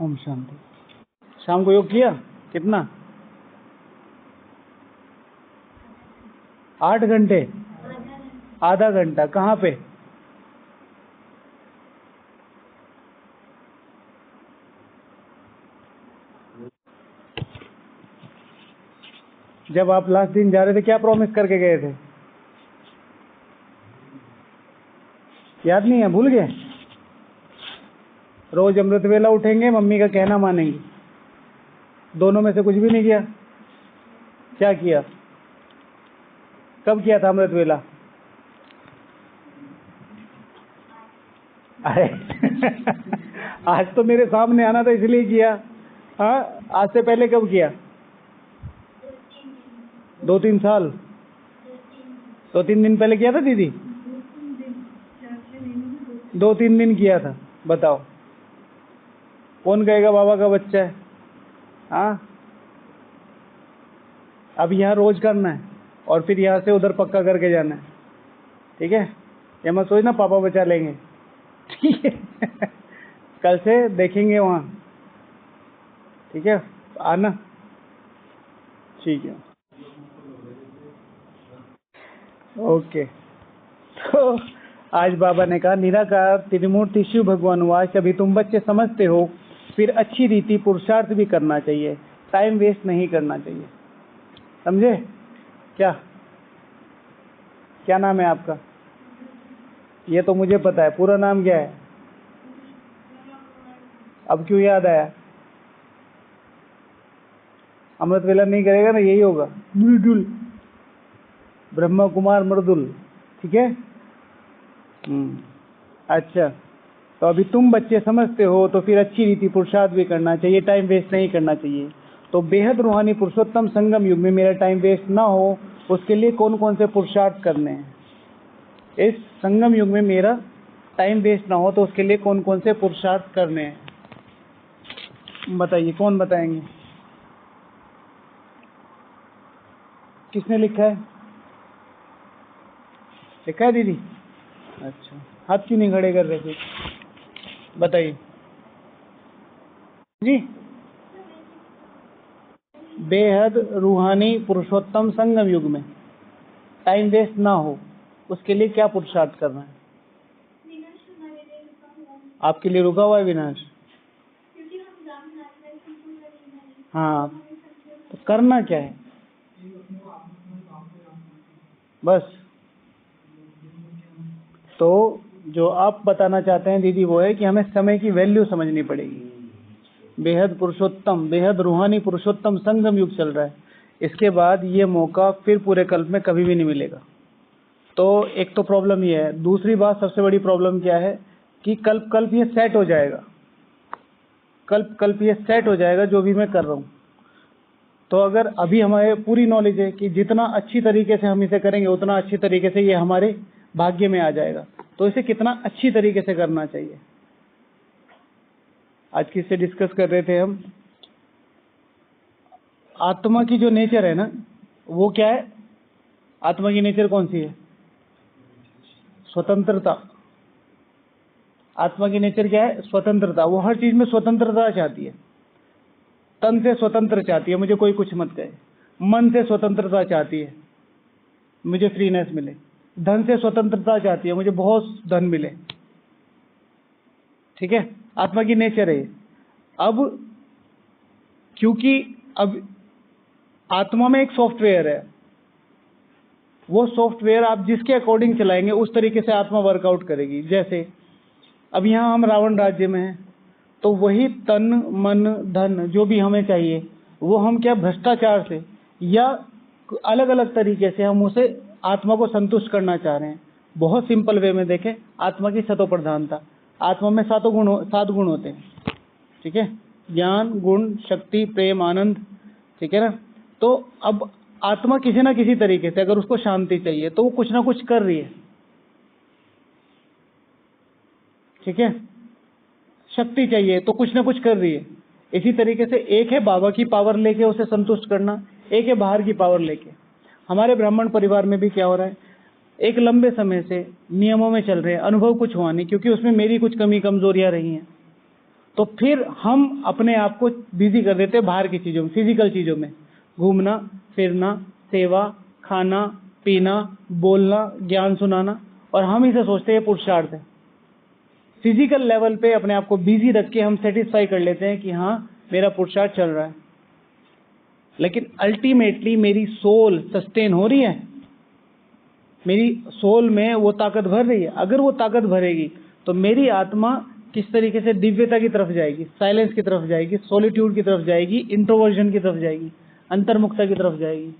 ओम शांति। शाम को योग किया कितना? 8 घंटे? आधा घंटा। कहाँ पे? जब आप लास्ट दिन जा रहे थे क्या प्रॉमिस करके गए थे? याद नहीं है? भूल गए? रोज अमृत वेला उठेंगे, मम्मी का कहना मानेंगे। दोनों में से कुछ भी नहीं किया? क्या किया? कब किया था अमृत वेला? अरे आज तो मेरे सामने आना था इसलिए किया। हाँ, आज से पहले कब किया? 2-3 साल? 2-3 दिन पहले किया था दीदी? 2-3 दिन किया था। बताओ कौन कहेगा बाबा का बच्चा है? हाँ, अब यहाँ रोज करना है और फिर यहाँ से उधर पक्का करके जाना है। ठीक है, ये मत सोचना पापा बचा लेंगे। ठीक है कल से देखेंगे वहाँ। ठीक है, आना। ठीक है, ओके। तो आज बाबा ने कहा निराकार त्रिमूर्ति शिव भगवान वाच, अभी तुम बच्चे समझते हो, फिर अच्छी रीति पुरुषार्थ भी करना चाहिए, टाइम वेस्ट नहीं करना चाहिए। समझे? क्या क्या नाम है आपका? ये तो मुझे पता है, पूरा नाम क्या है? अब क्यों याद आया? अमृत वेला नहीं करेगा ना, यही होगा, मृदुल, ब्रह्मा कुमार मृदुल। ठीक है। अच्छा, तो अभी तुम बच्चे समझते हो, तो फिर अच्छी रीति पुरुषार्थ भी करना चाहिए, टाइम वेस्ट नहीं करना चाहिए। तो बेहद रूहानी पुरुषोत्तम संगम युग में मेरा टाइम वेस्ट ना हो, उसके लिए कौन कौन से पुरुषार्थ करने हैं? इस संगम युग में मेरा टाइम वेस्ट ना हो तो उसके लिए कौन कौन से पुरुषार्थ करने हैं? बताइए, कौन बताएंगे? किसने लिखा है? लिखा है दीदी? अच्छा, हाथ क्यों नहीं खड़े कर रहे थे? बताइए जी। बेहद रूहानी पुरुषोत्तम संगम युग में टाइम वेस्ट ना हो, उसके लिए क्या पुरुषार्थ करना है? आपके लिए रुका हुआ है विनाश? हाँ, तो करना क्या है? बस तो जो आप बताना चाहते हैं दीदी, वो है कि हमें समय की वैल्यू समझनी पड़ेगी। बेहद पुरुषोत्तम, बेहद रूहानी पुरुषोत्तम संगम युग चल रहा है। इसके बाद ये मौका फिर पूरे कल्प में कभी भी नहीं मिलेगा। तो एक तो प्रॉब्लम ये है। दूसरी बात, सबसे बड़ी प्रॉब्लम क्या है कि कल्प ये सेट हो जाएगा। कल्प ये सेट हो जाएगा जो भी मैं कर रहा हूँ। तो अगर अभी हमारे पूरी नॉलेज है कि जितना अच्छी तरीके से हम इसे करेंगे उतना अच्छी तरीके से ये हमारे भाग्य में आ जाएगा, तो इसे कितना अच्छी तरीके से करना चाहिए। आज किससे डिस्कस कर रहे थे हम? आत्मा की जो नेचर है ना, वो क्या है? आत्मा की नेचर कौन सी है? स्वतंत्रता। आत्मा की नेचर क्या है? स्वतंत्रता। वो हर चीज में स्वतंत्रता चाहती है। तन से स्वतंत्र चाहती है, मुझे कोई कुछ मत कहे। मन से स्वतंत्रता चाहती है, मुझे फ्रीनेस मिले। धन से स्वतंत्रता चाहती है, मुझे बहुत धन मिले। ठीक है, आत्मा की नेचर है। अब क्योंकि अब आत्मा में एक सॉफ्टवेयर है, वो सॉफ्टवेयर आप जिसके अकॉर्डिंग चलाएंगे उस तरीके से आत्मा वर्कआउट करेगी। जैसे अब यहाँ हम रावण राज्य में हैं, तो वही तन मन धन जो भी हमें चाहिए वो हम क्या भ्रष्टाचार से या अलग अलग तरीके से हम उसे आत्मा को संतुष्ट करना चाह रहे हैं। बहुत सिंपल वे में देखें, आत्मा की सतो प्रधानता। आत्मा में 7 गुण होते हैं। ठीक है, ज्ञान, गुण, शक्ति, प्रेम, आनंद। ठीक है ना? तो अब आत्मा किसी ना किसी तरीके से अगर उसको शांति चाहिए तो वो कुछ ना कुछ कर रही है। ठीक है, शक्ति चाहिए तो कुछ ना कुछ कर रही है। इसी तरीके से एक है बाबा की पावर लेके उसे संतुष्ट करना, एक है बाहर की पावर लेके। हमारे ब्राह्मण परिवार में भी क्या हो रहा है, एक लंबे समय से नियमों में चल रहे हैं, अनुभव कुछ हुआ नहीं क्योंकि उसमें मेरी कुछ कमी कमजोरियां रही हैं। तो फिर हम अपने आप को बिजी कर देते हैं बाहर की चीज़ों में, फिजिकल चीज़ों में, घूमना फिरना, सेवा, खाना पीना, बोलना, ज्ञान सुनाना, और हम इसे सोचते हैं पुरुषार्थ है। फिजिकल लेवल पे अपने आप को बिजी रख के हम सेटिस्फाई कर लेते हैं कि हाँ मेरा पुरुषार्थ चल रहा है, लेकिन अल्टीमेटली मेरी सोल सस्टेन हो रही है, मेरी सोल में वो ताकत भर रही है। अगर वो ताकत भरेगी तो मेरी आत्मा किस तरीके से दिव्यता की तरफ जाएगी, साइलेंस की तरफ जाएगी, सॉलिट्यूड की तरफ जाएगी, इंट्रोवर्जन की तरफ जाएगी, अंतर्मुखता की तरफ जाएगी।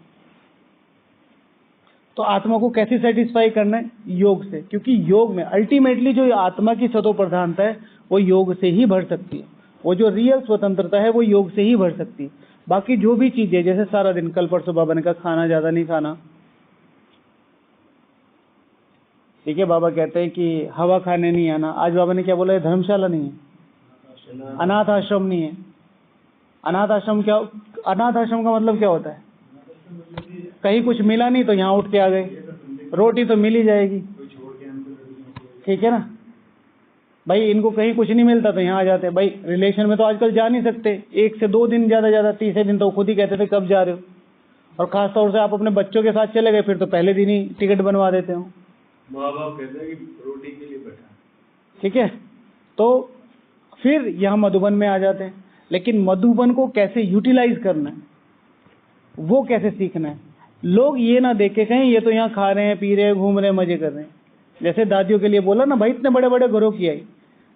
तो आत्मा को कैसे सेटिस्फाई करना है? योग से, क्योंकि योग में अल्टीमेटली जो आत्मा की सतो प्रधानता है वो योग से ही बढ़ सकती है। वो जो रियल स्वतंत्रता है वो योग से ही बढ़ सकती है। बाकी जो भी चीजें, जैसे सारा दिन, कल परसों बाबा ने कहा खाना ज्यादा नहीं खाना, ठीक है, बाबा कहते हैं कि हवा खाने नहीं आना। आज बाबा ने क्या बोला है? धर्मशाला नहीं है, अनाथ आश्रम नहीं है। अनाथ आश्रम क्या, अनाथ आश्रम का मतलब क्या होता है? कहीं कुछ मिला नहीं तो यहाँ उठ के आ गए, रोटी तो मिल ही जाएगी, ठीक है ना भाई। इनको कहीं कुछ नहीं मिलता तो यहाँ आ जाते हैं भाई। रिलेशन में तो आजकल जा नहीं सकते, 1 से 2 दिन, ज्यादा तीसरे दिन तो खुद ही कहते थे कब जा रहे हो। और खास तौर से आप अपने बच्चों के साथ चले गए फिर तो पहले दिन ही टिकट बनवा देते हो। माँ बाप कहते हैं कि रोटी के लिए बैठा, ठीक है। तो फिर यहाँ मधुबन में आ जाते हैं, लेकिन मधुबन को कैसे यूटिलाइज करना है वो कैसे सीखना है। लोग ये ना देखे कहें ये तो यहाँ खा रहे हैं, पी रहे हैं, घूम रहे हैं, मजे कर रहे हैं। जैसे दादियों के लिए बोला ना भाई, इतने बड़े बड़े घरों की आई,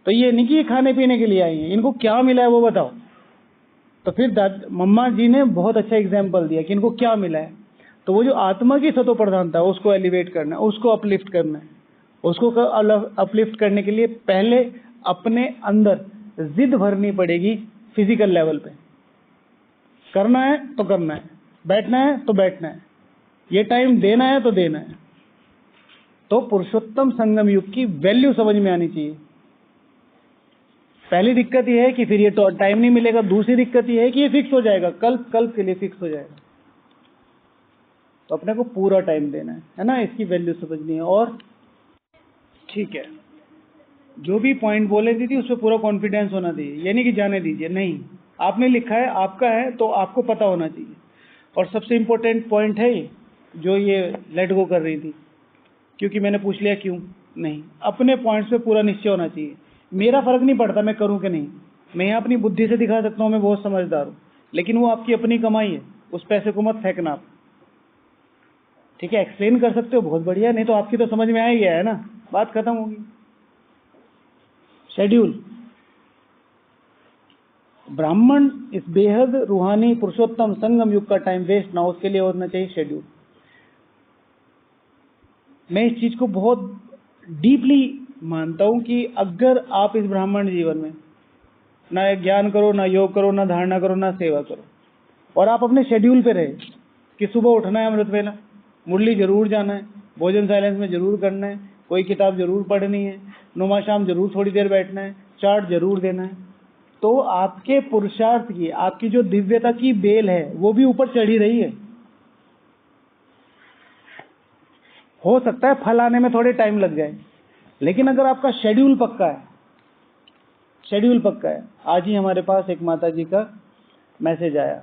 तो ये नहीं कि खाने पीने के लिए आई है, इनको क्या मिला है वो बताओ। तो फिर मम्मा जी ने बहुत अच्छा एग्जाम्पल दिया कि इनको क्या मिला है। तो वो जो आत्मा की सतो प्रधानता है उसको एलिवेट करना है, उसको अपलिफ्ट करना है। उसको अपलिफ्ट करने के लिए पहले अपने अंदर जिद भरनी पड़ेगी। फिजिकल लेवल पे करना है तो करना है, बैठना है तो बैठना है, ये टाइम देना है तो देना है। तो पुरुषोत्तम संगम युग की वैल्यू समझ में आनी चाहिए। पहली दिक्कत ये है कि फिर ये टाइम नहीं मिलेगा। दूसरी दिक्कत ये है कि ये फिक्स हो जाएगा, कल के लिए फिक्स हो जाएगा। तो अपने को पूरा टाइम देना है ना, इसकी वैल्यू समझनी है। और ठीक है, जो भी पॉइंट बोले दीदी उस पर पूरा कॉन्फिडेंस होना चाहिए, ये नहीं कि जाने दीजिए, नहीं, आपने लिखा है, आपका है तो आपको पता होना चाहिए। और सबसे इम्पोर्टेंट पॉइंट है जो ये लेट गो कर रही थी, क्योंकि मैंने पूछ लिया क्यों नहीं, अपने पॉइंट्स पे पूरा निश्चय होना चाहिए। मेरा फर्क नहीं पड़ता मैं करूं कि नहीं, मैं यहाँ अपनी बुद्धि से दिखा सकता हूँ मैं बहुत समझदार हूँ, लेकिन वो आपकी अपनी कमाई है, उस पैसे को मत फेंकना आप। ठीक है, एक्सप्लेन कर सकते हो बहुत बढ़िया, नहीं तो आपकी तो समझ में आ ही गया है ना, बात खत्म होगी। शेड्यूल, ब्राह्मण इस बेहद रूहानी पुरुषोत्तम संगम युग का टाइम वेस्ट ना हो, उसके लिए होना चाहिए शेड्यूल। मैं इस चीज को बहुत डीपली मानता हूं कि अगर आप इस ब्राह्मण जीवन में ना ज्ञान करो, ना योग करो, ना धारणा करो, ना सेवा करो, और आप अपने शेड्यूल पे रहे कि सुबह उठना है अमृत वेला, मुरली जरूर जाना है, भोजन साइलेंस में जरूर करना है, कोई किताब जरूर पढ़नी है, नुमा शाम जरूर थोड़ी देर बैठना है, चार्ट जरूर देना है, तो आपके पुरुषार्थ की, आपकी जो दिव्यता की बेल है वो भी ऊपर चढ़ी रही है। हो सकता है फल आने में थोड़े टाइम लग जाए, लेकिन अगर आपका शेड्यूल पक्का है, शेड्यूल पक्का है। आज ही हमारे पास एक माता जी का मैसेज आया,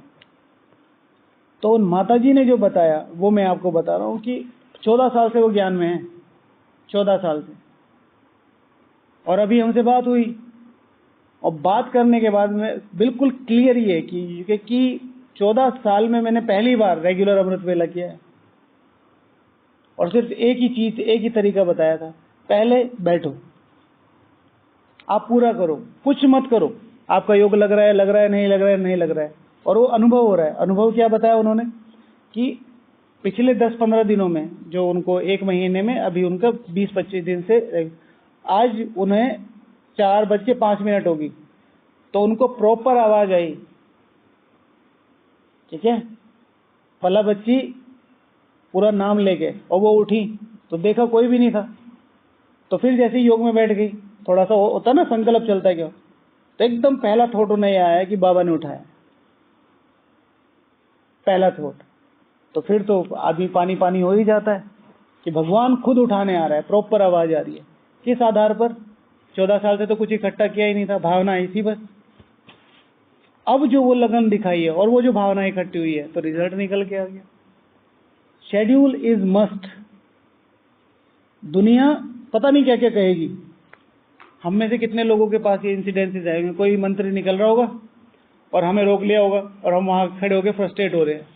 तो उन माता जी ने जो बताया वो मैं आपको बता रहा हूँ कि 14 साल से वो ज्ञान में है, 14 साल से। और अभी हमसे बात हुई, और बात करने के बाद में बिल्कुल क्लियर ये है कि 14 साल में मैंने पहली बार रेगुलर अमृत वेला किया है, और सिर्फ एक ही चीज, एक ही तरीका बताया था, पहले बैठो, आप पूरा करो, कुछ मत करो। आपका योग लग रहा है, लग रहा है, नहीं लग रहा है, नहीं लग रहा है, और वो अनुभव हो रहा है। अनुभव क्या बताया उन्होंने कि पिछले 10-15 दिनों में, जो उनको 1 महीने में, अभी उनका 20-25 दिन से, आज उन्हें 4:05 होगी तो उनको प्रॉपर आवाज आई, ठीक है, फला बच्ची पूरा नाम लेके, और वो उठी तो देखा कोई भी नहीं था। तो फिर जैसे योग में बैठ गई, थोड़ा सा होता ना संकल्प चलता है क्या, तो एकदम पहला थॉट उन्हें आया कि बाबा ने उठाया, पहला थॉट। तो फिर तो आदमी पानी पानी हो ही जाता है कि भगवान खुद उठाने आ रहा है, प्रॉपर आवाज आ रही है। किस आधार पर? 14 साल से तो कुछ इकट्ठा किया ही नहीं था, भावना आई थी बस। अब जो वो लगन दिखाई है और वो जो भावना इकट्ठी हुई है, तो रिजल्ट निकल के आ गया। Schedule is must. दुनिया पता नहीं क्या क्या कहेगी। हम में से कितने लोगों के पास ये इंसिडेंसेस आएंगे, कोई मंत्री निकल रहा होगा और हमें रोक लिया होगा और हम वहां खड़े होकर फ्रस्ट्रेट हो रहे हैं,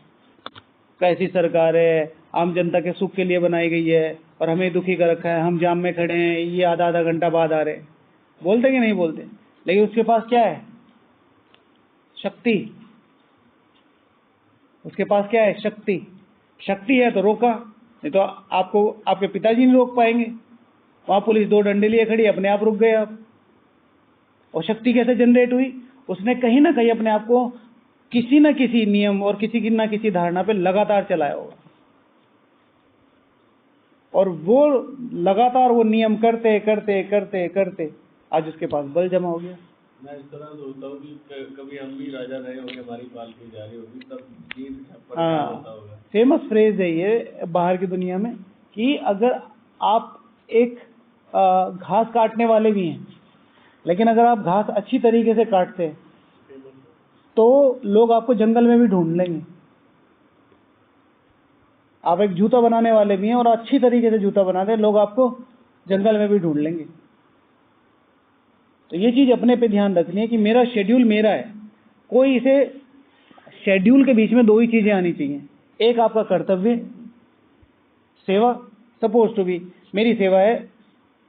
कैसी सरकार है, आम जनता के सुख के लिए बनाई गई है और हमें दुखी कर रखा है, हम जाम में खड़े हैं, ये आधा आधा घंटा बाद आ रहे हैं। बोलते कि नहीं बोलते? लेकिन उसके पास क्या है? शक्ति। उसके पास क्या है? शक्ति। शक्ति है तो रोका, नहीं तो आपको आपके पिताजी नहीं रोक पाएंगे। वहां पुलिस 2 डंडे लिए खड़ी, अपने आप रुक गए आप। और शक्ति कैसे जनरेट हुई? उसने कहीं ना कहीं अपने आप को किसी न किसी नियम और किसी न किसी धारणा पे लगातार चलाया होगा, और वो लगातार वो नियम करते करते करते करते आज उसके पास बल जमा हो गया। मैं इस तरह सोचता हूँ कि कभी हम भी राजा रहे होंगे, हमारी पालकी जा रही होगी, तब जीत छप्पर क्या होता होगा। फेमस फ्रेज है ये बाहर की दुनिया में कि अगर आप एक घास काटने वाले भी हैं, लेकिन अगर आप घास अच्छी तरीके से काटते हैं तो लोग आपको जंगल में भी ढूंढ लेंगे। आप एक जूता बनाने वाले भी हैं और अच्छी तरीके से जूता बनाते हैं, लोग आपको जंगल में भी ढूंढ लेंगे। तो ये चीज अपने पे ध्यान रखनी है कि मेरा शेड्यूल मेरा है। कोई इसे शेड्यूल के बीच में 2 ही चीजें आनी चाहिए। एक आपका कर्तव्य, सेवा। सपोज टू बी मेरी सेवा है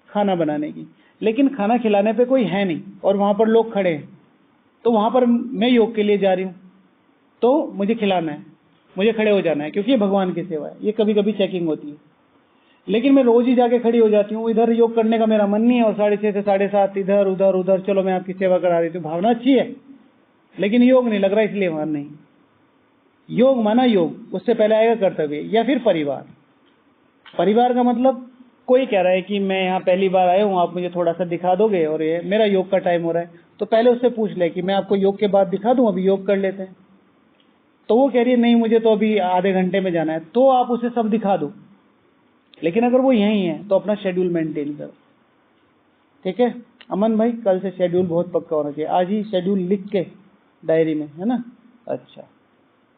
खाना बनाने की, लेकिन खाना खिलाने पे कोई है नहीं और वहां पर लोग खड़े हैं, तो वहां पर मैं योग के लिए जा रही हूं, तो मुझे खिलाना है, मुझे खड़े हो जाना है, क्योंकि ये भगवान की सेवा है। ये कभी कभी चेकिंग होती है, लेकिन मैं रोज ही जाके खड़ी हो जाती हूँ। इधर योग करने का मेरा मन नहीं है और 6:30 से 7:30 इधर उधर उधर, चलो मैं आपकी सेवा करा रही हूँ। भावना अच्छी है लेकिन योग नहीं लग रहा, इसलिए वहां नहीं। योग माना योग, उससे पहले आएगा कर्तव्य या फिर परिवार। परिवार का मतलब कोई कह रहा है कि मैं यहाँ पहली बार आया हूँ, आप मुझे थोड़ा सा दिखा दोगे, और ये मेरा योग का टाइम हो रहा है, तो पहले उससे पूछ ले कि मैं आपको योग के बाद दिखा दूं, अभी योग कर लेते हैं। तो वो कह रही है नहीं मुझे तो अभी आधे घंटे में जाना है, तो आप उसे सब दिखा दो। लेकिन अगर वो यहीं है तो अपना शेड्यूल मेंटेन करो। ठीक है अमन भाई, कल से शेड्यूल बहुत पक्का होना चाहिए। आज ही शेड्यूल लिख के डायरी में, है ना? अच्छा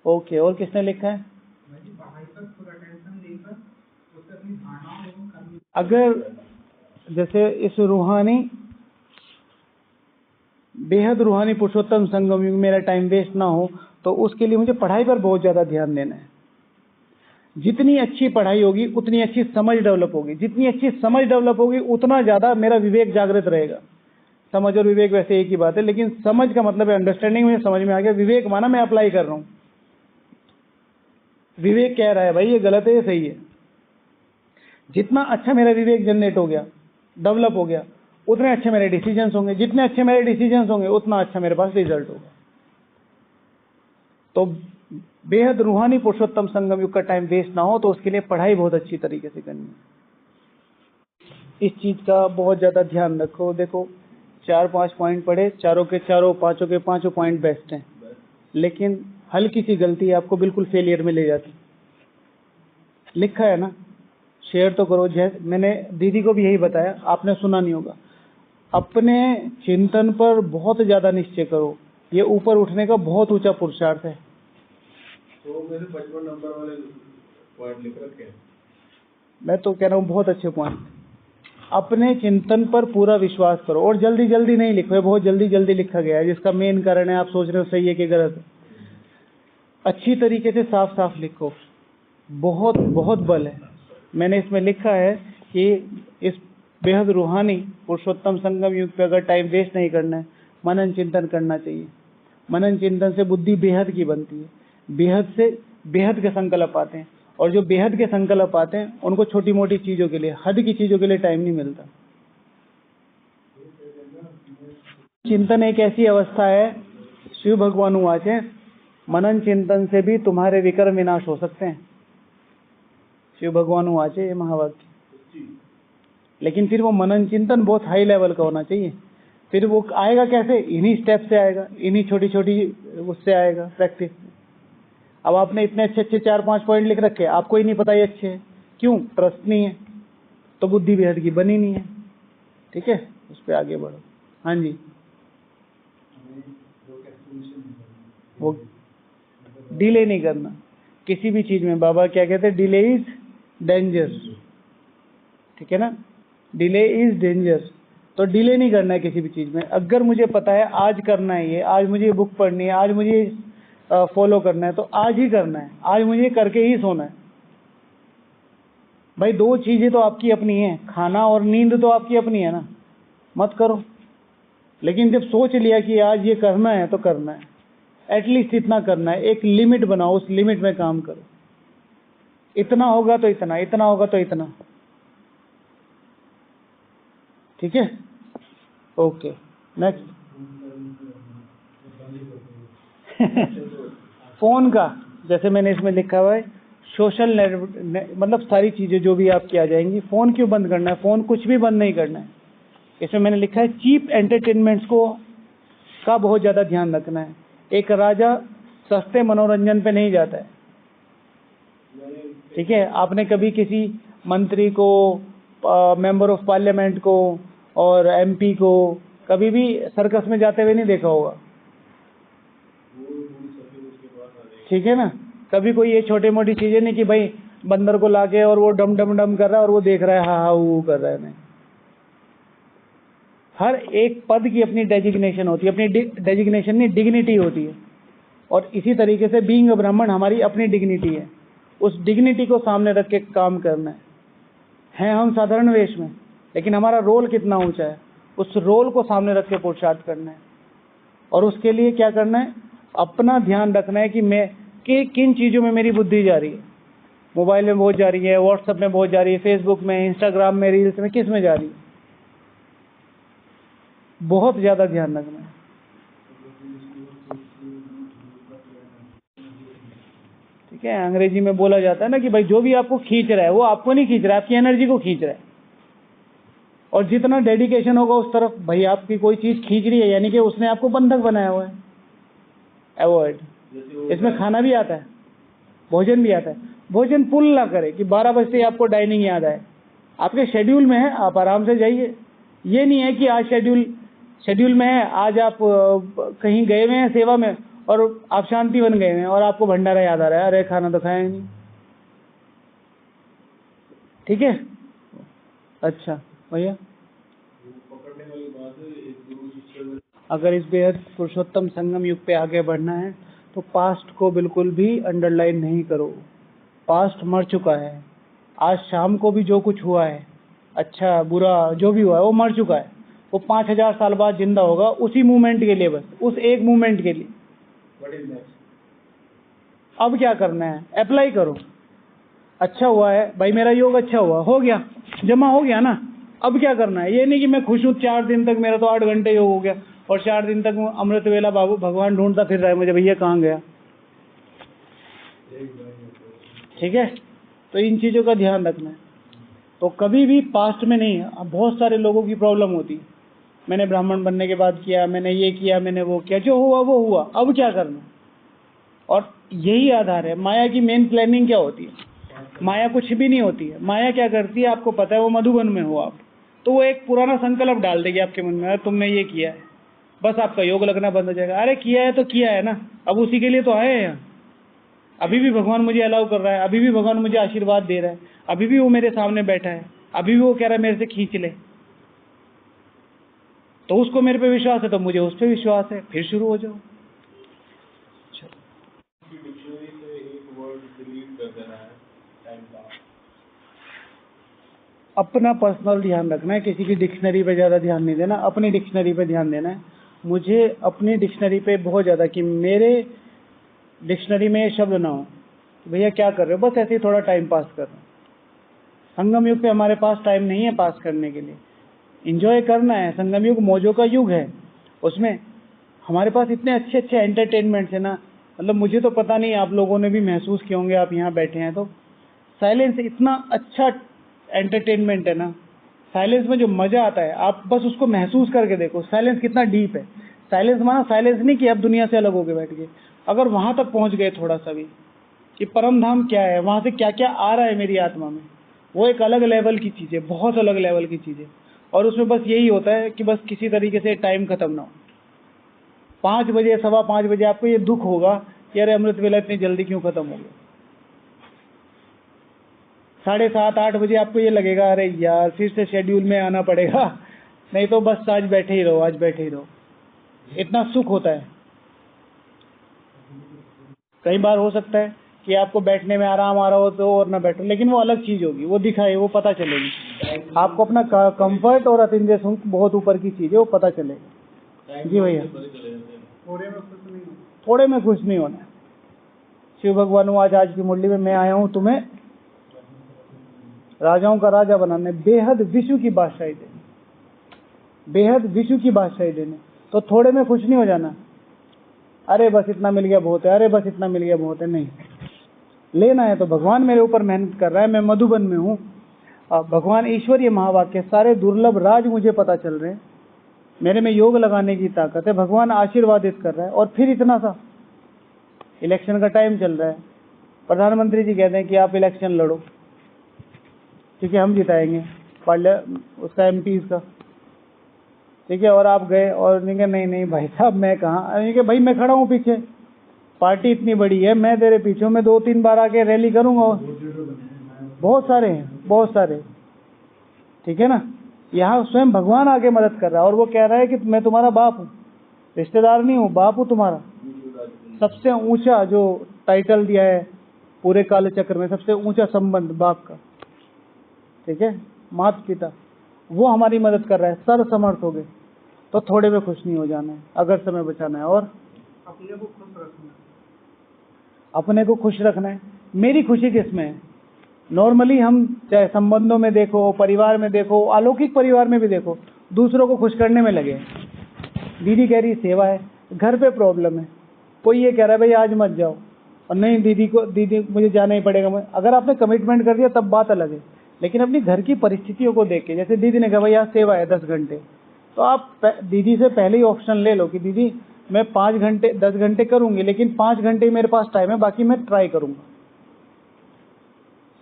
ओके। और किसने लिखा है? अगर जैसे इस रूहानी बेहद रूहानी पुरुषोत्तम संगम युग मेरा टाइम वेस्ट ना हो, तो उसके लिए मुझे पढ़ाई पर बहुत ज्यादा ध्यान देना है। जितनी अच्छी पढ़ाई होगी उतनी अच्छी समझ डेवलप होगी, जितनी अच्छी समझ डेवलप होगी उतना ज्यादा मेरा विवेक जागृत रहेगा। समझ और विवेक वैसे एक ही बात है, लेकिन समझ का मतलब है अंडरस्टैंडिंग, मुझे समझ में आ गया। विवेक माना मैं अप्लाई कर रहा हूं। विवेक कह रहा है भाई ये गलत है, ये सही है। जितना अच्छा मेरा विवेक जनरेट हो गया, डेवलप हो गया, उतने अच्छे मेरे डिसीजंस होंगे। जितने अच्छे मेरे डिसीजंस होंगे उतना अच्छा मेरे पास रिजल्ट होगा। तो बेहद रूहानी पुरुषोत्तम संगम युग का टाइम वेस्ट ना हो, तो उसके लिए पढ़ाई बहुत अच्छी तरीके से करनी है। इस चीज का बहुत ज्यादा ध्यान रखो। देखो 4-5 पॉइंट पढ़े, चारों के चारों, पांचों के पांचों पॉइंट बेस्ट हैं, लेकिन हल्की सी गलती आपको बिल्कुल फेलियर में ले जाती। लिखा है ना, शेयर तो करो। जैसे मैंने दीदी को भी यही बताया, आपने सुना नहीं होगा। अपने चिंतन पर बहुत ज्यादा निश्चय करो, ये ऊपर उठने का बहुत ऊंचा पुरुषार्थ है। तो मेरे 55 नंबर वाले पॉइंट लिख रखे हैं। मैं तो कह रहा हूँ बहुत अच्छे पॉइंट। अपने चिंतन पर पूरा विश्वास करो, और जल्दी जल्दी नहीं लिखो, बहुत जल्दी जल्दी लिखा गया है, जिसका मेन कारण है आप सोच रहे हो सही है कि गलत है। अच्छी तरीके से साफ साफ लिखो, बहुत बहुत बल है। मैंने इसमें लिखा है कि इस बेहद रूहानी पुरुषोत्तम संगम युग पे अगर टाइम वेस्ट नहीं करना है, मनन चिंतन करना चाहिए। मनन चिंतन से बुद्धि बेहद की बनती है, बेहद से बेहद के संकल्प आते हैं, और जो बेहद के संकल्प आते हैं उनको छोटी मोटी चीजों के लिए, हद की चीजों के लिए टाइम नहीं मिलता। चिंतन एक ऐसी अवस्था है, शिव भगवान वाचे, मनन चिंतन से भी तुम्हारे विकर्म विनाश हो सकते हैं। शिव भगवान वाचे ये महावाक्य। लेकिन फिर वो मनन चिंतन बहुत हाई लेवल का होना चाहिए। फिर वो आएगा कैसे? इन्हीं स्टेप से आएगा, इन्हीं छोटी छोटी उससे आएगा, प्रैक्टिस। अब आपने इतने अच्छे अच्छे 4-5 पॉइंट लिख रखे, आपको ही नहीं पता ये अच्छे हैं, क्यों? ट्रस्ट नहीं है, तो बुद्धि बेहद की बनी नहीं है। ठीक है। उस पर आगे बढ़ो। हाँ जी, वो डिले नहीं करना किसी भी चीज में। बाबा क्या कहते हैं, डिले इज डेंजर, ठीक है ना, डिले इज डेंजर। तो डिले नहीं करना है किसी भी चीज में। अगर मुझे पता है आज करना है ये, आज मुझे ये बुक पढ़नी है, आज मुझे फॉलो करना है, तो आज ही करना है, आज मुझे करके ही सोना है। भाई दो चीजें तो आपकी अपनी है, खाना और नींद तो आपकी अपनी है ना, मत करो। लेकिन जब सोच लिया कि आज ये करना है तो करना है, एटलीस्ट इतना करना है, एक लिमिट बनाओ, उस लिमिट में काम करो। इतना होगा तो इतना, इतना होगा तो इतना, ठीक है। Okay, next. फोन का जैसे मैंने इसमें लिखा हुआ है, सोशल मतलब सारी चीजें जो भी आपकी आ जाएंगी। फोन क्यों बंद करना है, फोन कुछ भी बंद नहीं करना है। इसमें मैंने लिखा है चीप एंटरटेनमेंट्स को का बहुत ज्यादा ध्यान रखना है। एक राजा सस्ते मनोरंजन पे नहीं जाता है, ठीक है। आपने कभी किसी मंत्री को, मेंबर ऑफ पार्लियामेंट को और एमपी को कभी भी सर्कस में जाते हुए नहीं देखा होगा, ठीक है ना। कभी कोई ये छोटी मोटी चीजें नहीं कि भाई बंदर को लाके और वो डम डम डम कर रहा है और वो देख रहा है हा हा वो कर रहा है। नहीं, हर एक पद की अपनी डेजिग्नेशन होती है, अपनी डेजिग्नेशन नहीं डिग्निटी होती है। और इसी तरीके से बीइंग अ ब्राह्मण हमारी अपनी डिग्निटी है, उस डिग्निटी को सामने रख के काम करना है हम साधारण वेश में, लेकिन हमारा रोल कितना ऊंचा है, उस रोल को सामने रख के पुरुषार्थ करना है। और उसके लिए क्या करना है, अपना ध्यान रखना है कि किन चीजों में मेरी बुद्धि जा रही है। मोबाइल में बहुत जा रही है, व्हाट्सएप में बहुत जा रही है, फेसबुक में, इंस्टाग्राम में, रील्स में, किस में जा रही है, बहुत ज्यादा ध्यान रखना है। ठीक है, अंग्रेजी में बोला जाता है ना कि भाई जो भी आपको खींच रहा है वो आपको नहीं खींच रहा है, आपकी एनर्जी को खींच रहा है। और जितना डेडिकेशन होगा उस तरफ, भाई आपकी कोई चीज खींच रही है यानी कि उसने आपको बंधक बनाया हुआ है। अवॉइड, इसमें खाना भी आता है, भोजन भी आता है। भोजन पुल ना करे कि 12 बजते ही आपको डाइनिंग याद आए। आपके शेड्यूल में है, आप आराम से जाइए। ये नहीं है कि आज शेड्यूल में है, आज आप कहीं गए हुए हैं सेवा में और आप शांति बन गए हैं और आपको भंडारा याद आ रहा है, अरे खाना तो खाया नहीं, ठीक है। अच्छा भैया, पकड़ने वाली बात है, एक गुरु शिष्य में अगर इस बेहद पुरुषोत्तम संगम युग पे आगे बढ़ना है तो पास्ट को बिल्कुल भी अंडरलाइन नहीं करो। पास्ट मर चुका है। आज शाम को भी जो कुछ हुआ है, अच्छा बुरा जो भी हुआ है, वो मर चुका है। वो 5000 साल बाद जिंदा होगा उसी मूवमेंट के लिए, बस उस एक मूवमेंट के लिए। अब क्या करना है, अप्लाई करो। अच्छा हुआ है भाई, मेरा योग अच्छा हुआ, हो गया, जमा हो गया ना। अब क्या करना है, ये नहीं कि मैं खुश हूँ 4 दिन तक मेरा तो 8 घंटे योग हो गया और 4 दिन तक अमृत वेला बाबू भगवान ढूंढता फिर रहा है मुझे, भैया कहाँ गया। ठीक है, तो इन चीजों का ध्यान रखना है। तो कभी भी पास्ट में नहीं। बहुत सारे लोगों की प्रॉब्लम होती है, मैंने ब्राह्मण बनने के बाद किया, मैंने ये किया, मैंने वो किया, जो हुआ वो हुआ, अब क्या करना। और यही आधार है। माया की मेन प्लानिंग क्या होती है, माया कुछ भी नहीं होती है। माया क्या करती है आपको पता है, वो मधुबन में हो आप, तो वो एक पुराना संकल्प डाल देगी आपके मन में, तुमने ये किया है, बस आपका योग लगना बंद हो जाएगा। अरे किया है तो किया है ना, अब उसी के लिए तो आए हैं यहाँ। अभी भी भगवान मुझे अलाउ कर रहा है, अभी भी भगवान मुझे आशीर्वाद दे रहा है, अभी भी वो मेरे सामने बैठा है, अभी भी वो कह रहा है मेरे से खींच ले। तो उसको मेरे पे विश्वास है तो मुझे उस पर विश्वास है, फिर शुरू हो जाओ। डिक्शनरी से एक वर्ड डिलीट कर देना है, टाइम पास। अपना पर्सनल ध्यान रखना है, किसी की डिक्शनरी पे ज़्यादा ध्यान नहीं देना, अपनी डिक्शनरी पे ध्यान देना है। मुझे अपनी डिक्शनरी पे बहुत ज़्यादा, कि मेरे डिक्शनरी में ये शब्द ना हो कि भैया क्या कर रहे हो, बस ऐसे ही थोड़ा टाइम पास कर रहे हो। संगम युग पे हमारे पास टाइम नहीं है पास करने के लिए, इंजॉय करना है। संगम युग मौजों का युग है, उसमें हमारे पास इतने अच्छे अच्छे एंटरटेनमेंट्स है ना, मतलब मुझे तो पता नहीं, आप लोगों ने भी महसूस किए होंगे, आप यहाँ बैठे हैं तो साइलेंस इतना अच्छा एंटरटेनमेंट है ना। साइलेंस में जो मजा आता है आप बस उसको महसूस करके देखो, साइलेंस कितना डीप है। साइलेंस माना साइलेंस नहीं कि आप दुनिया से अलग होके बैठ गए, अगर वहां तक पहुंच गए थोड़ा सा भी कि परम धाम क्या है, वहां से क्या क्या आ रहा है मेरी आत्मा में, वो एक अलग लेवल की चीज है, बहुत अलग लेवल की चीज है। और उसमें बस यही होता है कि बस किसी तरीके से टाइम खत्म ना हो। 5 बजे 5:15 बजे आपको ये दुख होगा कि अरे अमृत वेला इतनी जल्दी क्यों खत्म हो गया। 7:30 8 बजे आपको ये लगेगा अरे यार फिर से शेड्यूल में आना पड़ेगा, नहीं तो बस आज बैठे ही रहो, आज बैठे ही रहो। इतना सुख होता है। कई बार हो सकता है कि आपको बैठने में आराम आ रहा हो तो और ना बैठो, लेकिन वो अलग चीज होगी, वो दिखाए, वो पता चलेगी आपको। अपना कंफर्ट और अतिंद्रिय सुख बहुत ऊपर की चीज है, वो पता चलेगा। जी भैया, थोड़े में खुश नहीं होना। शिव भगवान आज की मुरली में मैं आया हूँ तुम्हें राजाओं का राजा बनाने, बेहद विश्व की बादशाही देने, बेहद विश्व की बादशाही देने। तो थोड़े में खुश नहीं हो जाना, अरे बस इतना मिल गया बहुत है, अरे बस इतना मिल गया बहुत है, नहीं। लेना है तो भगवान मेरे ऊपर मेहनत कर रहा है, मैं मधुबन में हूँ, भगवान ईश्वरीय महावाक्य सारे दुर्लभ राज मुझे पता चल रहे हैं, मेरे में योग लगाने की ताकत है, भगवान आशीर्वादित कर रहा है। और फिर इतना सा इलेक्शन का टाइम चल रहा है, प्रधानमंत्री जी कहते हैं कि आप इलेक्शन लड़ो क्योंकि हम जिताएंगे उसका एमपी का, ठीक है। और आप गए और नहीं नहीं भाई साहब मैं कहाँ, नहीं भाई मैं खड़ा हूँ पीछे, पार्टी इतनी बड़ी है, मैं तेरे पीछे हूँ, मैं 2-3 बार आके रैली करूंगा। बहुत सारे हैं, बहुत सारे, ठीक है ना। यहाँ स्वयं भगवान आके मदद कर रहा है और वो कह रहा है कि मैं तुम्हारा बाप हूँ, रिश्तेदार नहीं हूँ, बाप हूँ तुम्हारा। सबसे ऊंचा जो टाइटल दिया है पूरे काल चक्र में, सबसे ऊंचा संबंध बाप का, ठीक है, माता पिता, वो हमारी मदद कर रहा है। सर्व समर्थ हो गए तो थोड़े में खुश नहीं हो जाना है अगर समय बचाना है। और अपने को खुश रखना है, अपने को खुश रखना है। मेरी खुशी किसमें है? नॉर्मली हम चाहे संबंधों में देखो, परिवार में देखो, अलौकिक परिवार में भी देखो, दूसरों को खुश करने में लगे। दीदी कह रही सेवा है, घर पे प्रॉब्लम है, कोई ये कह रहा है भाई आज मत जाओ, और नहीं दीदी मुझे जाना ही पड़ेगा। अगर आपने कमिटमेंट कर दिया तब बात अलग है, लेकिन अपनी घर की परिस्थितियों को देख के, जैसे दीदी ने कहा भाई आज सेवा है 10 घंटे, तो आप दीदी से पहले ही ऑप्शन ले लो कि दीदी मैं 5 घंटे 10 घंटे करूंगी, लेकिन 5 घंटे मेरे पास टाइम है, बाकी मैं ट्राई करूंगा।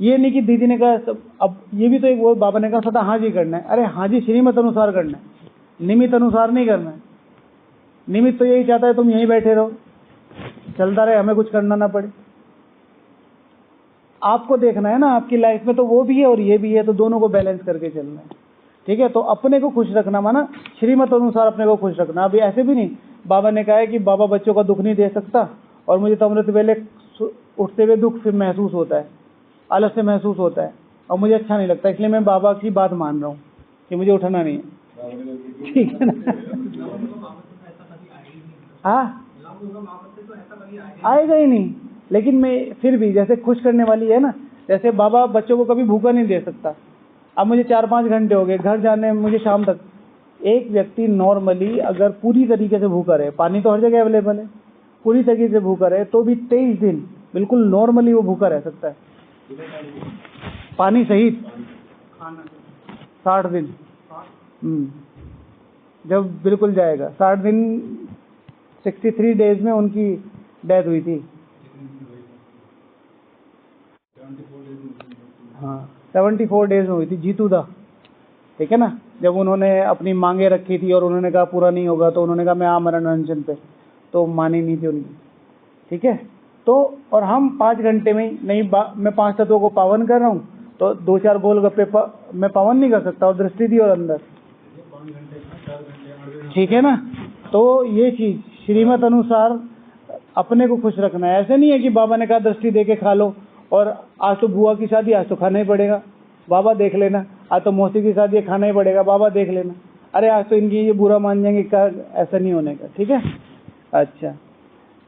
ये नहीं कि दीदी ने कहा अब ये भी तो एक वो बाबा ने कहा सदा हाँ जी करना है, अरे हाँ जी श्रीमत अनुसार करना है, निमित्त अनुसार नहीं करना है। निमित्त तो यही चाहता है तुम यहीं बैठे रहो, चलता रहे, हमें कुछ करना ना पड़े। आपको देखना है ना आपकी लाइफ में, तो वो भी है और ये भी है, तो दोनों को बैलेंस करके चलना है, ठीक है। तो अपने को खुश रखना माना श्रीमत अनुसार अपने को खुश रखना। अभी ऐसे भी नहीं, बाबा ने कहा है कि बाबा बच्चों का दुख नहीं दे सकता, और मुझे तो अमृत वेले उठते हुए दुख फिर महसूस होता है, अलग से महसूस होता है, और मुझे अच्छा नहीं लगता, इसलिए मैं बाबा की बात मान रहा हूँ कि मुझे उठना नहीं है, ठीक है ना। हाँ आएगा ही नहीं, लेकिन मैं फिर भी जैसे खुश करने वाली है ना, जैसे बाबा बच्चों को कभी भूखा नहीं दे सकता। अब मुझे 4-5 घंटे हो गए घर जाने में, मुझे शाम तक। एक व्यक्ति नॉर्मली अगर पूरी तरीके से भूखा रहे, पानी तो हर जगह अवेलेबल है, पूरी तरीके से भूखा रहे तो भी 23 दिन बिल्कुल नॉर्मली वो भूखा रह सकता है, पानी सहित 60 दिन। जब बिल्कुल जाएगा 60 दिन, 63 डेज में उनकी डेथ हुई थी। हाँ 74 डेज में हुई थी, जीतू दा, ठीक है ना। जब उन्होंने अपनी मांगे रखी थी और उन्होंने कहा पूरा नहीं होगा, तो उन्होंने कहा मैं आमरण अनशन पे, तो मानी नहीं थी उनकी, ठीक है। तो और हम 5 घंटे में नहीं, मैं 5 तत्वों को पावन कर रहा हूँ, तो 2-4 गोलगप्पे मैं पावन नहीं कर सकता, और दृष्टि दी और अंदर, ठीक है ना। तो ये चीज श्रीमत अनुसार अपने को खुश रखना है। ऐसे नहीं है कि बाबा ने कहा दृष्टि दे के खा लो, और आज तो बुआ की शादी, आज तो खाना ही पड़ेगा, बाबा देख लेना, आज तो मौसी की शादी है खाना ही पड़ेगा, बाबा देख लेना, अरे आज तो इनकी ये बुरा मान जाएंगे, ऐसा नहीं होने का, ठीक है। अच्छा,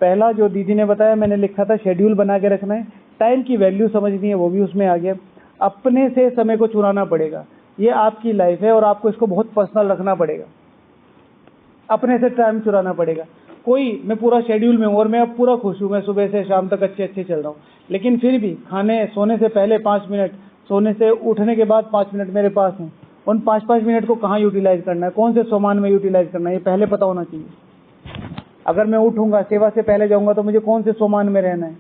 पहला जो दीदी ने बताया मैंने लिखा था, शेड्यूल बना के रखना है, टाइम की वैल्यू समझनी है, वो भी उसमें आ गया। अपने से समय को चुराना पड़ेगा, ये आपकी लाइफ है और आपको इसको बहुत पर्सनल रखना पड़ेगा, अपने से टाइम चुराना पड़ेगा। कोई मैं पूरा शेड्यूल में हूँ और मैं अब पूरा खुश हूँ, मैं सुबह से शाम तक अच्छे चल रहा हूँ, लेकिन फिर भी सोने से पहले 5 मिनट, सोने से उठने के बाद 5 मिनट मेरे पास हैं, उन 5-5 मिनट को कहाँ यूटिलाइज करना है, कौन से सामान में यूटिलाइज करना है, ये पहले पता होना चाहिए। अगर मैं उठूंगा सेवा से पहले जाऊंगा तो मुझे कौन से सामान में रहना है,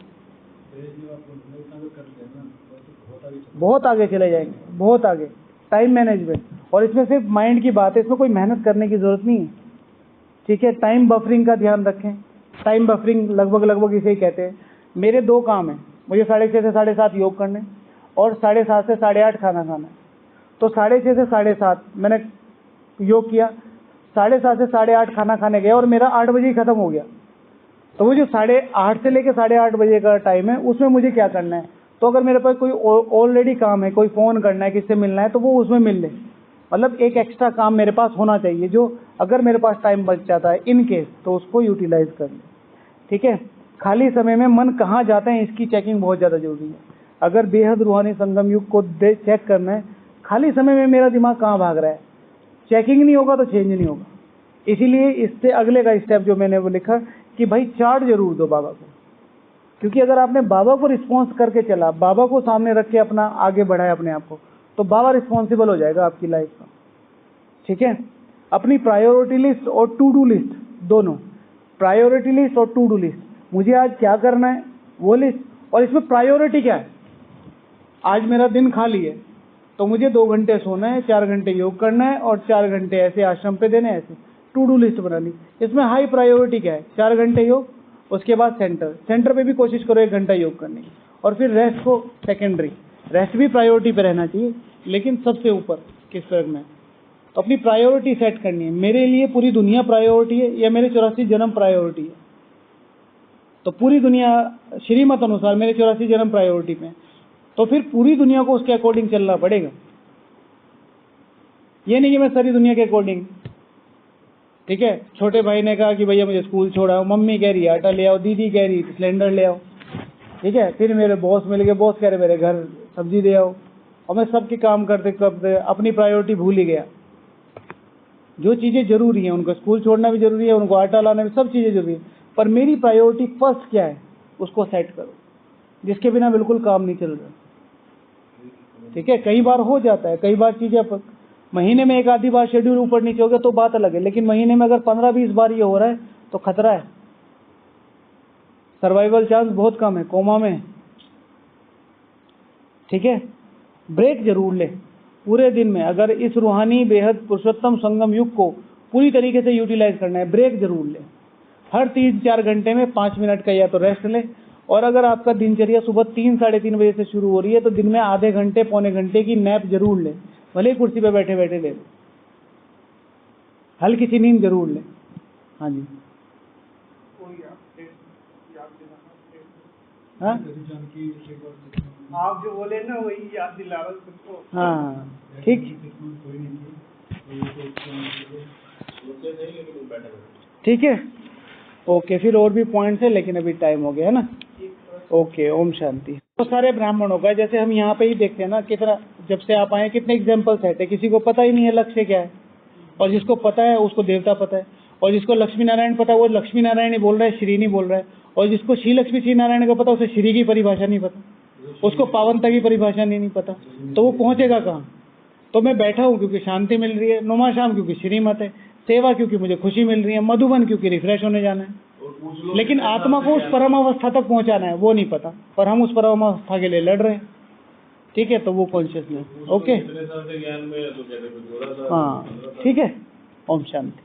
बहुत आगे चले जाएंगे, बहुत आगे। टाइम मैनेजमेंट, और इसमें सिर्फ माइंड की बात है, इसमें कोई मेहनत करने की ज़रूरत नहीं है। ठीक है, टाइम बफरिंग का ध्यान रखें। टाइम बफरिंग लगभग इसे ही कहते हैं। मेरे 2 काम हैं, मुझे 6:30 से 7:30 योग करने और 7:30 से 8:30 खाना खाना है। तो 6:30 से 7:30 मैंने योग किया, 7:30 से 8:30 खाना खाने गया और मेरा 8 बजे ही खत्म हो गया। तो वो जो 8:30 से लेकर 8:30 बजे का टाइम है, उसमें मुझे क्या करना है? तो अगर मेरे पास कोई ऑलरेडी काम है, कोई फ़ोन करना है, किससे मिलना है, तो वो उसमें मिल ले। मतलब एक एक्स्ट्रा काम मेरे पास होना चाहिए, जो अगर मेरे पास टाइम बच जाता है इन केस, तो उसको यूटिलाइज कर ले। ठीक है, खाली समय में मन कहाँ जाते हैं, इसकी चेकिंग बहुत ज़्यादा जरूरी है। अगर बेहद रूहानी संगम युग को चेक करना है, खाली समय में मेरा दिमाग कहाँ भाग रहा है, चेकिंग नहीं होगा तो चेंज नहीं होगा। इसीलिए इससे अगले का स्टेप जो मैंने वो लिखा कि भाई चार्ट जरूर दो बाबा को, क्योंकि अगर आपने बाबा को रिस्पॉन्स करके चला, बाबा को सामने रख के अपना आगे बढ़ाया अपने आप को, तो बाबा रिस्पॉन्सिबल हो जाएगा आपकी लाइफ का। ठीक है, अपनी प्रायोरिटी लिस्ट और टू डू लिस्ट दोनों, प्रायोरिटी लिस्ट और टू डू लिस्ट, मुझे आज क्या करना है वो लिस्ट, और इसमें प्रायोरिटी क्या है। आज मेरा दिन खाली है तो मुझे 2 घंटे सोना है, 4 घंटे योग करना है और 4 घंटे ऐसे आश्रम पे देने, ऐसे टू डू लिस्ट बना ली। इसमें हाई प्रायोरिटी क्या है? 4 घंटे योग, उसके बाद सेंटर पे भी कोशिश करो 1 घंटा योग करने की, और फिर रेस्ट को सेकेंडरी। रेस्ट भी प्रायोरिटी पे रहना चाहिए, लेकिन सबसे ऊपर किस तरह में, तो अपनी प्रायोरिटी सेट करनी है। मेरे लिए पूरी दुनिया प्रायोरिटी है या मेरे 84 जन्म प्रायोरिटी है? तो पूरी दुनिया श्रीमत अनुसार मेरे 84 जन्म प्रायोरिटी में, तो फिर पूरी दुनिया को उसके अकॉर्डिंग चलना पड़ेगा। ये नहीं कि मैं सारी दुनिया के अकॉर्डिंग। ठीक है, छोटे भाई ने कहा कि भैया मुझे स्कूल छोड़ाओ, मम्मी कह रही है आटा ले आओ, दीदी कह रही है सिलेंडर ले आओ। ठीक है, फिर मेरे बॉस मिल गए, बॉस कह रहे मेरे घर सब्जी दे आओ, और मैं सबके काम करते करते अपनी प्रायोरिटी भूल ही गया। जो चीज़ें जरूरी हैं, उनको स्कूल छोड़ना भी जरूरी है, उनको आटा लाना भी, सब चीज़ें जरूरी है, पर मेरी प्रायोरिटी फर्स्ट क्या है उसको सेट करो, जिसके बिना बिल्कुल काम नहीं चल रहा। ठीक है, कई बार हो जाता है, कई बार चीज़ें महीने में 1 आधी बार शेड्यूल ऊपर नीचे हो गया तो बात अलग है, लेकिन महीने में अगर 15-20 बार ये हो रहा है तो खतरा है, सर्वाइवल चांस बहुत कम है, कोमा में है। ठीक है, ब्रेक जरूर ले पूरे दिन में। अगर इस रूहानी बेहद पुरुषोत्तम संगम युग को पूरी तरीके से यूटिलाइज करना है, ब्रेक जरूर ले। हर 3-4 घंटे में 5 मिनट का या तो रेस्ट ले, और अगर आपका दिनचर्या सुबह 3-3:30 बजे से शुरू हो रही है तो दिन में आधे घंटे पौने घंटे की नैप जरूर ले, भले ही कुर्सी पे बैठे बैठे ले लो, हल्की सी नींद जरूर ले। हाँ जी, हाँ आप जो बोले ना वही याद दिला रहा हूँ सबको। हाँ ठीक, ठीक है, ओके। फिर और भी पॉइंट्स है, लेकिन अभी टाइम हो गया है ना। ओके, ओम शांति। तो सारे ब्राह्मणों का, जैसे हम यहाँ पे ही देखते हैं ना, कितना जब से आप आए कितने एग्जाम्पल सेट है, किसी को पता ही नहीं है लक्ष्य क्या है, और जिसको पता है उसको देवता पता है, और जिसको लक्ष्मी नारायण पता है वो लक्ष्मी नारायण ही बोल रहा है, श्री नहीं बोल रहा है, और जिसको श्री लक्ष्मी श्री नारायण का पता, उसे श्री की परिभाषा नहीं पता, उसको पावनता की परिभाषा नहीं पता, तो वो पहुंचेगा कहाँ। तो मैं बैठा हूँ क्योंकि शांति मिल रही है, नुमा शाम क्योंकि श्रीमत है, सेवा क्योंकि मुझे खुशी मिल रही है, मधुबन क्योंकि रिफ्रेश होने जाना है, लेकिन आत्मा को उस परम अवस्था तक पहुंचाना है वो नहीं पता, पर हम उस परम अवस्था के लिए लड़ रहे हैं। ठीक है, तो वो कॉन्शियसनेस। ओके, हाँ ठीक है, ओम शांति।